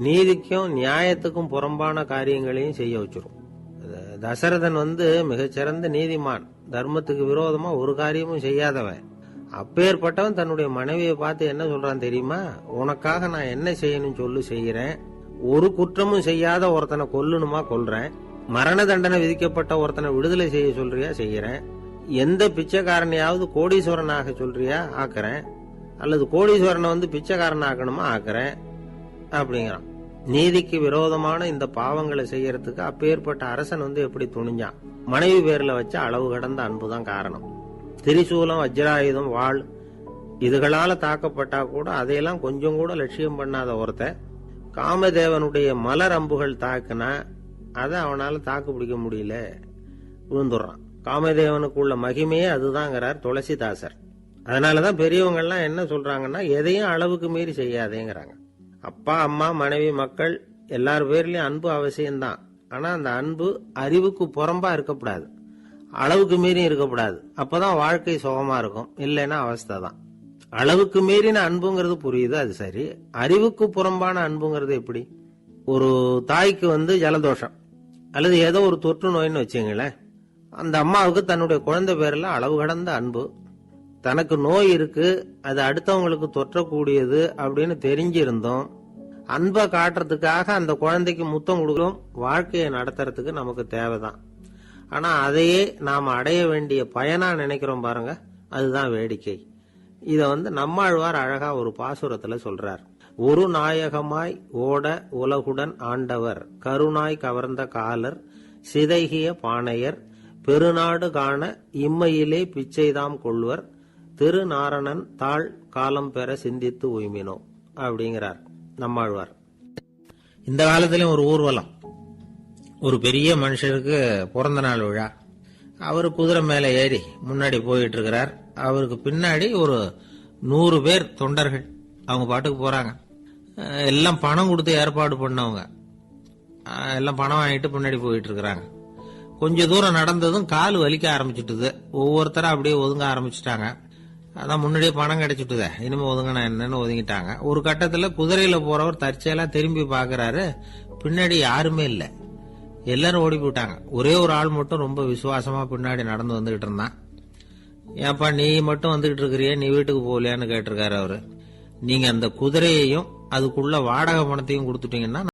நீதிக்கும் நியாயத்துக்கும் புறம்பான காரியங்களையும் செய்ய வச்சிரும். தசரதன் மிகச்சிறந்த நீதிமான், தர்மத்துக்கு விரோதமா ஒரு காரியமும் செய்யாதவன். அப்பேற்பட்டவன் தன்னுடைய மனைவியை பார்த்து என்ன சொல்றான் தெரியுமா? உனக்காக நான் என்ன செய்யணும் சொல்லு, செய்யறேன். ஒரு குற்றமும் செய்யாத ஒருத்தனை கொல்லணுமா, கொல்றேன். மரண தண்டனை விதிக்கப்பட்ட ஒருத்தனை விடுதலை செய்ய சொல்றியா, செய்யறேன். எந்த பிச்சைக்காரனையாவது கோடீஸ்வரனாக சொல்றியா, ஆக்குறேன். அல்லது கோடீஸ்வரனை பிச்சைக்காரன் ஆக்கணுமா, ஆக்குறேன் அப்படிங்கிறான். நீதிக்கு விரோதமான இந்த பாவங்களை செய்யறதுக்கு அப்பேற்பட்ட அரசன் எப்படி துணிஞ்சான்? மனைவி பேர்ல வச்ச அளவு கடந்த அன்புதான் காரணம். திரிசூலம், வஜ்ராயுதம், வாள் இதுகளால தாக்கப்பட்டா கூட அதையெல்லாம் கொஞ்சம் கூட லட்சியம் பண்ணாத ஒருத்தன் காமதேவனுடைய மலர் அம்புகள் தாக்குனா அதை அவனால தாக்கு பிடிக்க முடியல, விழுந்துடுறான். காமதேவனுக்குள்ள மகிமையே அதுதாங்கிறார் துளசிதாசர். அதனாலதான் பெரியவங்க எல்லாம் என்ன சொல்றாங்கன்னா, எதையும் அளவுக்கு மீறி செய்யாதேங்கிறாங்க. அப்பா, அம்மா, மனைவி, மக்கள் எல்லார் பேர்லயும் அன்பு அவசியம்தான். ஆனா அந்த அன்பு அறிவுக்கு புறம்பா இருக்கக்கூடாது, அளவுக்கு மீறி இருக்கக்கூடாது. அப்பதான் வாழ்க்கை சுகமா இருக்கும். இல்லைன்னா அவஸ்தை தான். அளவுக்கு மீறின அன்புங்கிறது புரியுது, அது சரி. அறிவுக்கு புறம்பான அன்புங்கிறது எப்படி? ஒரு தாய்க்கு ஜலதோஷம் அல்லது ஏதோ ஒரு தொற்று நோயின்னு வச்சுங்களேன். அந்த அம்மாவுக்கு தன்னுடைய குழந்தை பேர்ல அளவு கடந்த அன்பு. தனக்கு நோய் இருக்கு, அது அடுத்தவங்களுக்கு தொற்றக்கூடியது அப்படின்னு தெரிஞ்சிருந்தோம் அன்பை காட்டுறதுக்காக அந்த குழந்தைக்கு முத்தம் கொடுக்கிறோம். வாழ்க்கையை நடத்துறதுக்கு நமக்கு தேவைதான். ஆனா அதையே நாம அடைய வேண்டிய பயனா நினைக்கிறோம் பாருங்க, அதுதான் வேடிக்கை. இத நம்மாழ்வார் அழகா ஒரு பாசுரத்துல சொல்றார். ஒரு நாயகமாய் ஓட உலகுடன் ஆண்டவர், கருணாய் கவர்ந்த காலர், சிதைகிய பானையர், பெருநாடு காண இம்மையிலே பிச்சைதாம் கொள்வர், திருநாரணன் தாழ் காலம் பெற சிந்தித்து உய்மினோ அப்படிங்கிறார் நம்மாழ்வார். இந்த காலத்திலும் ஒரு ஊர்வலம், ஒரு பெரிய மனுஷருக்கு பிறந்த நாள் விழா. அவரு குதிரை மேல ஏறி முன்னாடி போயிட்டு இருக்கிறார். அவருக்கு பின்னாடி ஒரு 100 பேர் தொண்டர்கள், அவங்க பாட்டுக்கு போறாங்க. எல்லாம் பணம் கொடுத்து ஏற்பாடு பண்ணவங்க, எல்லாம் பணம் வாங்கிட்டு பின்னாடி போயிட்டு இருக்கிறாங்க. கொஞ்ச தூரம் நடந்ததும் கால் வலிக்க ஆரம்பிச்சுட்டுது. ஒவ்வொருத்தரும் அப்படியே ஒதுங்க ஆரம்பிச்சுட்டாங்க. அதான் முன்னாடியே பணம் கிடைச்சிட்டுதே, இனிமே ஒதுங்கினா என்னன்னு ஒதுங்கிட்டாங்க. ஒரு கட்டத்துல குதிரையில போறவர் தற்செயலா திரும்பி பாக்குறாரு, பின்னாடி யாருமே இல்ல, எல்லாரும் ஓடி போயிட்டாங்க. ஒரே ஒரு ஆள் மட்டும் ரொம்ப விசுவாசமா பின்னாடி நடந்து வந்துகிட்டு இருந்தான். ஏப்பா நீ மட்டும் வந்துகிட்டு இருக்கிறிய, நீ வீட்டுக்கு போகலையான்னு கேட்டிருக்காரு அவரு. நீங்க அந்த குதிரையையும் அதுக்குள்ள வாடகை பணத்தையும் கொடுத்துட்டீங்கன்னா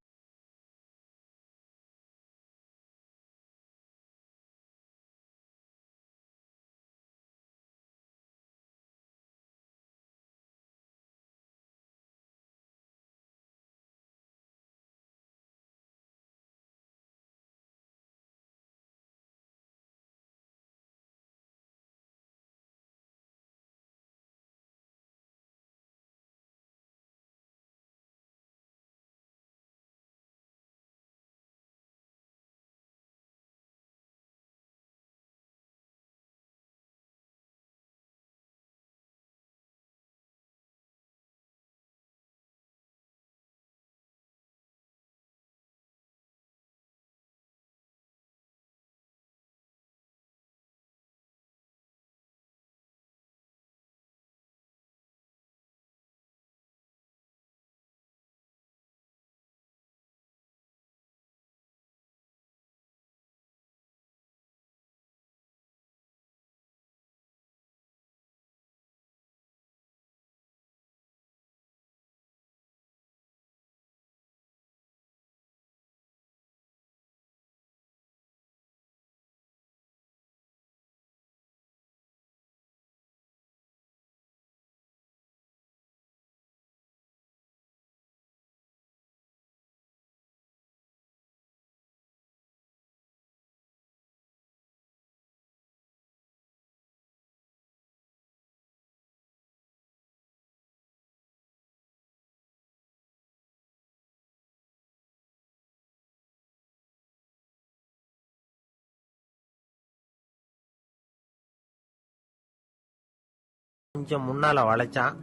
கொஞ்சம் முன்னால வளைச்சான்,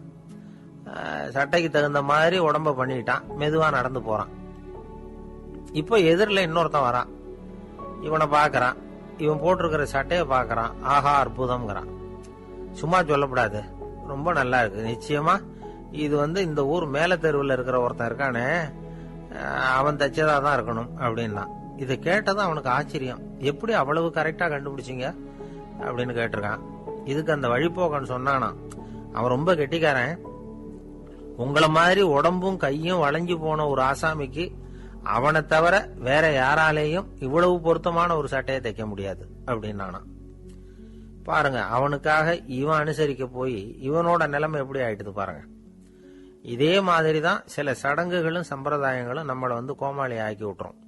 சட்டைக்கு தகுந்த மாதிரி உடம்ப பண்ணிட்டான், மெதுவா நடந்து போறான். இப்போ எதிரில் இன்னொருத்தன் வரான், இவனை பாக்குறான், இவன் போட்டிருக்கிற சட்டையை பாக்குறான், ஆஹா அற்புதம்ங்கிறான். சும்மா சொல்லக்கூடாது, ரொம்ப நல்லா இருக்கு, நிச்சயமா இது இந்த ஊர் மேல தெருவில் இருக்கிற ஒருத்தன் இருக்கானே அவன் தச்சதாதான் இருக்கணும் அப்படின்னா. இதை கேட்டதான் அவனுக்கு ஆச்சரியம், எப்படி அவ்வளவு கரெக்டா கண்டுபிடிச்சிங்க அப்படின்னு கேட்டிருக்கான். இதுக்கு அந்த வழிபோக்கன் சொன்னானா, அவன் ரொம்ப கெட்டிக்காரன், உங்களை மாதிரி உடம்பும் கையும் வளைஞ்சு போன ஒரு ஆசாமிக்கு அவனை தவிர வேற யாராலேயும் இவ்வளவு பொருத்தமான ஒரு சட்டையை தைக்க முடியாது அப்படின்னானா. பாருங்க, அவனுக்காக இவன் அனுசரிக்க போய் இவனோட நிலைமை எப்படி ஆயிட்டுது பாருங்க. இதே மாதிரிதான் சில சடங்குகளும் சம்பிரதாயங்களும் நம்மளை கோமாளி ஆக்கி விட்டுரும்.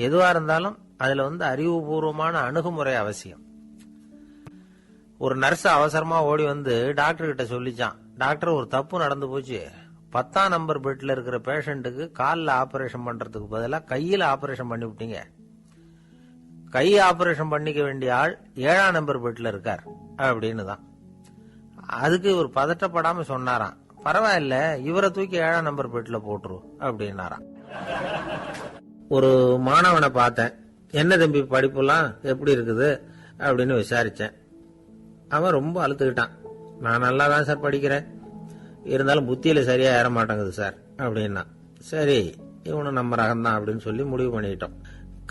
எதுவா இருந்தாலும் அதுல அறிவுபூர்வமான அணுகுமுறை அவசியம். ஒரு நர்ஸ் அவசரமா ஓடி டாக்டர் கிட்ட சொல்லிச்சான், டாக்டர் ஒரு தப்பு நடந்து போச்சு, 10ஆம் நம்பர் பெட்ல இருக்கிற பேஷண்ட்டுக்கு காலில் ஆபரேஷன் பண்றதுக்கு பதிலாக கையில ஆபரேஷன் பண்ணி விட்டீங்க. கை ஆபரேஷன் பண்ணிக்க வேண்டிய ஆள் 7ஆம் நம்பர் பெட்ல இருக்கார் அப்படின்னு தான். அதுக்கு இவர் பதட்டப்படாம சொன்னாராம், பரவாயில்ல இவரை தூக்கி 7ஆம் நம்பர் பெட்ல போட்டுரு அப்படின்னாராம். ஒரு மாணவனை பார்த்தேன், என்ன தம்பி படிப்புலாம் எப்படி இருக்குது அப்படின்னு விசாரிச்சேன். அவன் ரொம்ப அழுத்துக்கிட்டான், நான் நல்லா தான் சார் படிக்கிறேன், இருந்தாலும் புத்தியில சரியா ஏற மாட்டேங்குது சார் அப்படின்னா. சரி, இவனும் நம்ம ரகம்தான் அப்படின்னு சொல்லி முடிவு பண்ணிட்டோம்.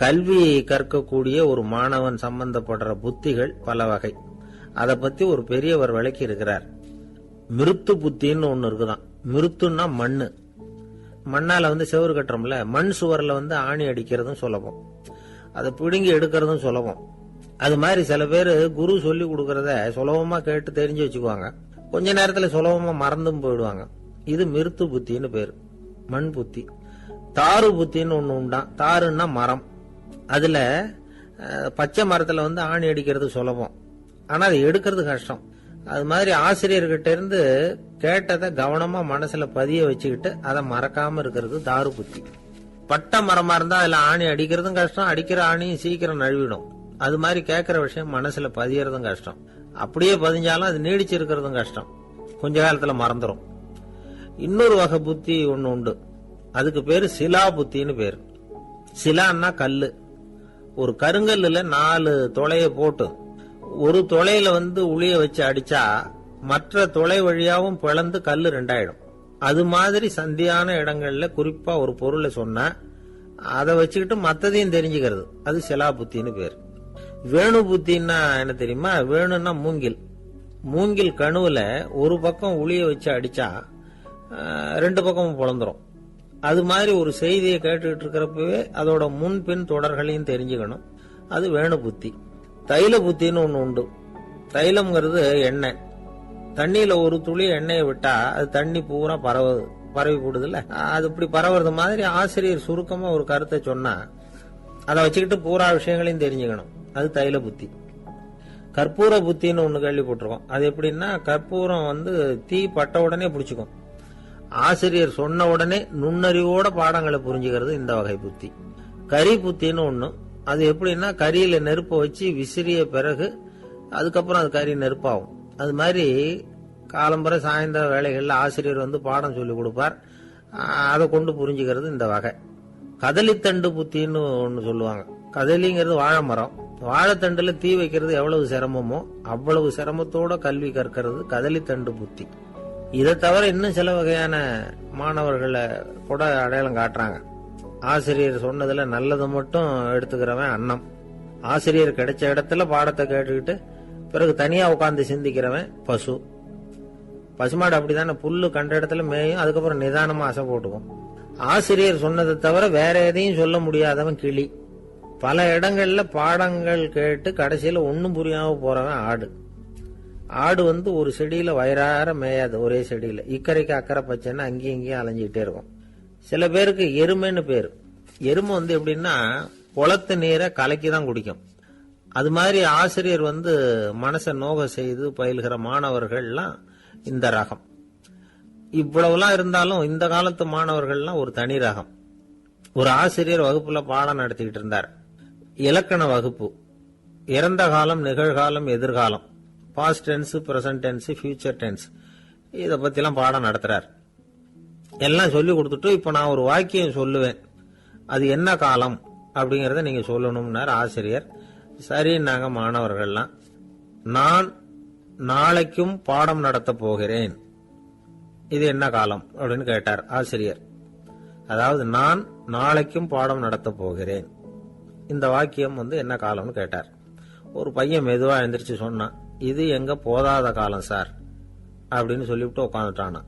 கல்வி கற்கக்கூடிய ஒரு மாணவன் சம்பந்தப்படுற புத்திகள் பல வகை. அதை பத்தி ஒரு பெரியவர் விளக்கி இருக்கிறார். மிருத்து புத்தின்னு ஒண்ணு இருக்குதான். மிருத்துன்னா மண்ணு, மண்ணால செவுறு கட்டுறோம்ல, மண் சுவர்ல ஆணி அடிக்கிறதும் சுலபம், அதை பிடுங்கி எடுக்கிறதும் சுலபம். அது மாதிரி சில பேர் குரு சொல்லி கொடுக்கறத சுலபமா கேட்டு தெரிஞ்சு வச்சுக்குவாங்க, கொஞ்ச நேரத்துல சுலபமா மறந்தும் போயிடுவாங்க. இது மிருத்து புத்தின்னு பேரு, மண் புத்தி. தாரு புத்தின்னு ஒண்ணு உண்டான். தாருன்னா மரம், அதுல பச்சை மரத்துல ஆணி அடிக்கிறது சுலபம், ஆனா அதை எடுக்கிறது கஷ்டம். அது மாதிரி ஆசிரியர்கிட்ட இருந்து கேட்டதை கவனமா மனசுல பதிய வச்சுக்கிட்டு அதை மறக்காம இருக்கிறது தாரு புத்தி. பட்டை மரமா இருந்தா அதுல ஆணி அடிக்கிறதும் கஷ்டம், அடிக்கிற ஆணியும் சீக்கிரம் நழுவிடும். அது மாதிரி கேட்கிற விஷயம் மனசுல பதியறதும் கஷ்டம், அப்படியே பதிஞ்சாலும் அது நீடிச்சு இருக்கிறதும் கஷ்டம், கொஞ்ச காலத்துல மறந்துடும். இன்னொரு வகை புத்தி ஒண்ணு உண்டு, அதுக்கு பேரு சிலா புத்தின்னு பேரு. சிலான்னா கல்லு. ஒரு கருங்கல்லுல 4 துளைய போட்டு ஒரு துளையில உளிய வச்சு அடிச்சா மற்ற துளை வழியாவும் பிளந்து கல்லு 2 ஆயிடும். அது மாதிரி சந்தியான இடங்கள்ல குறிப்பா ஒரு பொருளை சொன்னா அதை வச்சுக்கிட்டு மத்ததையும் தெரிஞ்சுக்கிறது, அது சிலா புத்தின்னு பேரு. வேணு புத்தின்னா என்ன தெரியுமா? வேணும்னா மூங்கில். மூங்கில் கணுவுல ஒரு பக்கம் உளிய வச்சு அடிச்சா ரெண்டு பக்கமும் பொழந்துரும். அது மாதிரி ஒரு செய்தியை கேட்டுக்கிட்டு இருக்கிறப்பவே அதோட முன்பின் தொடர்களையும் தெரிஞ்சுக்கணும். அது வேணு புத்தி. தைல புத்தின்னு ஒண்ணு உண்டு. தைலம்ங்கிறது எண்ணெய். தண்ணியில ஒரு துளி எண்ணெயை விட்டா அது தண்ணி பூரா பரவி போடுதுல்ல. அது இப்படி பரவுறது மாதிரி ஆசிரியர் சுருக்கமா ஒரு கருத்தை சொன்னா அதை வச்சுக்கிட்டு பூரா விஷயங்களையும் தெரிஞ்சுக்கணும். அது தைல புத்தி. கற்பூர புத்தின்னு ஒண்ணு கேள்விப்பட்டிருக்கோம். அது எப்படின்னா, கற்பூரம் தீ பட்ட உடனே பிடிச்சுக்கும். ஆசிரியர் சொன்ன உடனே நுண்ணறிவோட பாடங்களை புரிஞ்சுக்கிறது இந்த வகை புத்தி. கரி புத்தின்னு ஒண்ணு. அது எப்படின்னா, கரியில நெருப்பை வச்சு விசிறிய பிறகு அதுக்கப்புறம் அது கறி நெருப்பாகும். அது மாதிரி காலம்பர சாயந்தர வேலைகள்ல ஆசிரியர் பாடம் சொல்லி கொடுப்பார். அதை கொண்டு புரிஞ்சுக்கிறது இந்த வகை. கதலித்தண்டு புத்தின்னு ஒண்ணு சொல்லுவாங்க. கதலிங்கிறது வாழை மரம். வாழைத்தண்டுல தீ வைக்கிறது எவ்வளவு சிரமமோ அவ்வளவு சிரமத்தோட கல்வி கற்கிறது கதலித்தண்டு புத்தி. இதை தவிர இன்னும் சில வகையான மாணவர்களை கூட அடையாளம் காட்டுறாங்க. ஆசிரியர் சொன்னதுல நல்லதை மட்டும் எடுத்துக்கிறவன் அன்னம். ஆசிரியர் கிடைச்ச இடத்துல பாடத்தை கேட்டுக்கிட்டு பிறகு தனியா உட்கார்ந்து சிந்திக்கிறவன் பசு. பசுமாடு அப்படித்தானே, புல்லு கண்ட இடத்துல மேயும், அதுக்கப்புறம் நிதானமா அசை போட்டுக்கும். ஆசிரியர் சொன்னதை தவிர வேற எதையும் சொல்ல முடியாதவன் கிளி. பல இடங்கள்ல பாடங்கள் கேட்டு கடைசியில ஒன்னும் புரியாம போறவன் ஆடு. ஆடு ஒரு செடியில வயிறார மேயாது, ஒரே செடியில. இக்கரைக்கு அக்கறை பச்சைன்னு அங்கேயும் இங்கேயும் அலைஞ்சிக்கிட்டே இருக்கும். சில பேருக்கு எருமைன்னு பேரு. எருமை எப்படின்னா, குளத்து நீரை கலக்கிதான் குடிக்கும். அது மாதிரி ஆசிரியர் மனசை நோக செய்து பயில்கிற மாணவர்கள்லாம் இந்த ரகம். இவ்வளவுலாம் இருந்தாலும் இந்த காலத்து மாணவர்கள்லாம் ஒரு தனி ரகம். ஒரு ஆசிரியர் வகுப்புல பாடம் நடத்திக்கிட்டு இருந்தார். இலக்கண வகுப்பு. இறந்த காலம், நிகழ்காலம், எதிர்காலம், past tense, present tense, future tense, இத பத்திலாம் பாடம் நடத்துறார். எல்லாம் சொல்லி கொடுத்துட்டு இப்ப நான் ஒரு வாக்கியம் சொல்லுவேன், அது என்ன காலம் அப்படிங்கறத நீங்க சொல்லணும்னார் ஆசிரியர். சரின்னாங்க மாணவர்கள்லாம். நான் நாளைக்கும் பாடம் நடத்த போகிறேன், இது என்ன காலம் அப்படின்னு கேட்டார் ஆசிரியர். அதாவது நான் நாளைக்கும் பாடம் நடத்த போகிறேன், இந்த வாக்கியம் என்ன காலம்னு கேட்டார். ஒரு பையன் மெதுவா எந்திரிச்சு சொன்னான், இது எங்க போதாத காலம் சார் அப்படின்னு சொல்லிவிட்டு உட்காந்துட்டானா.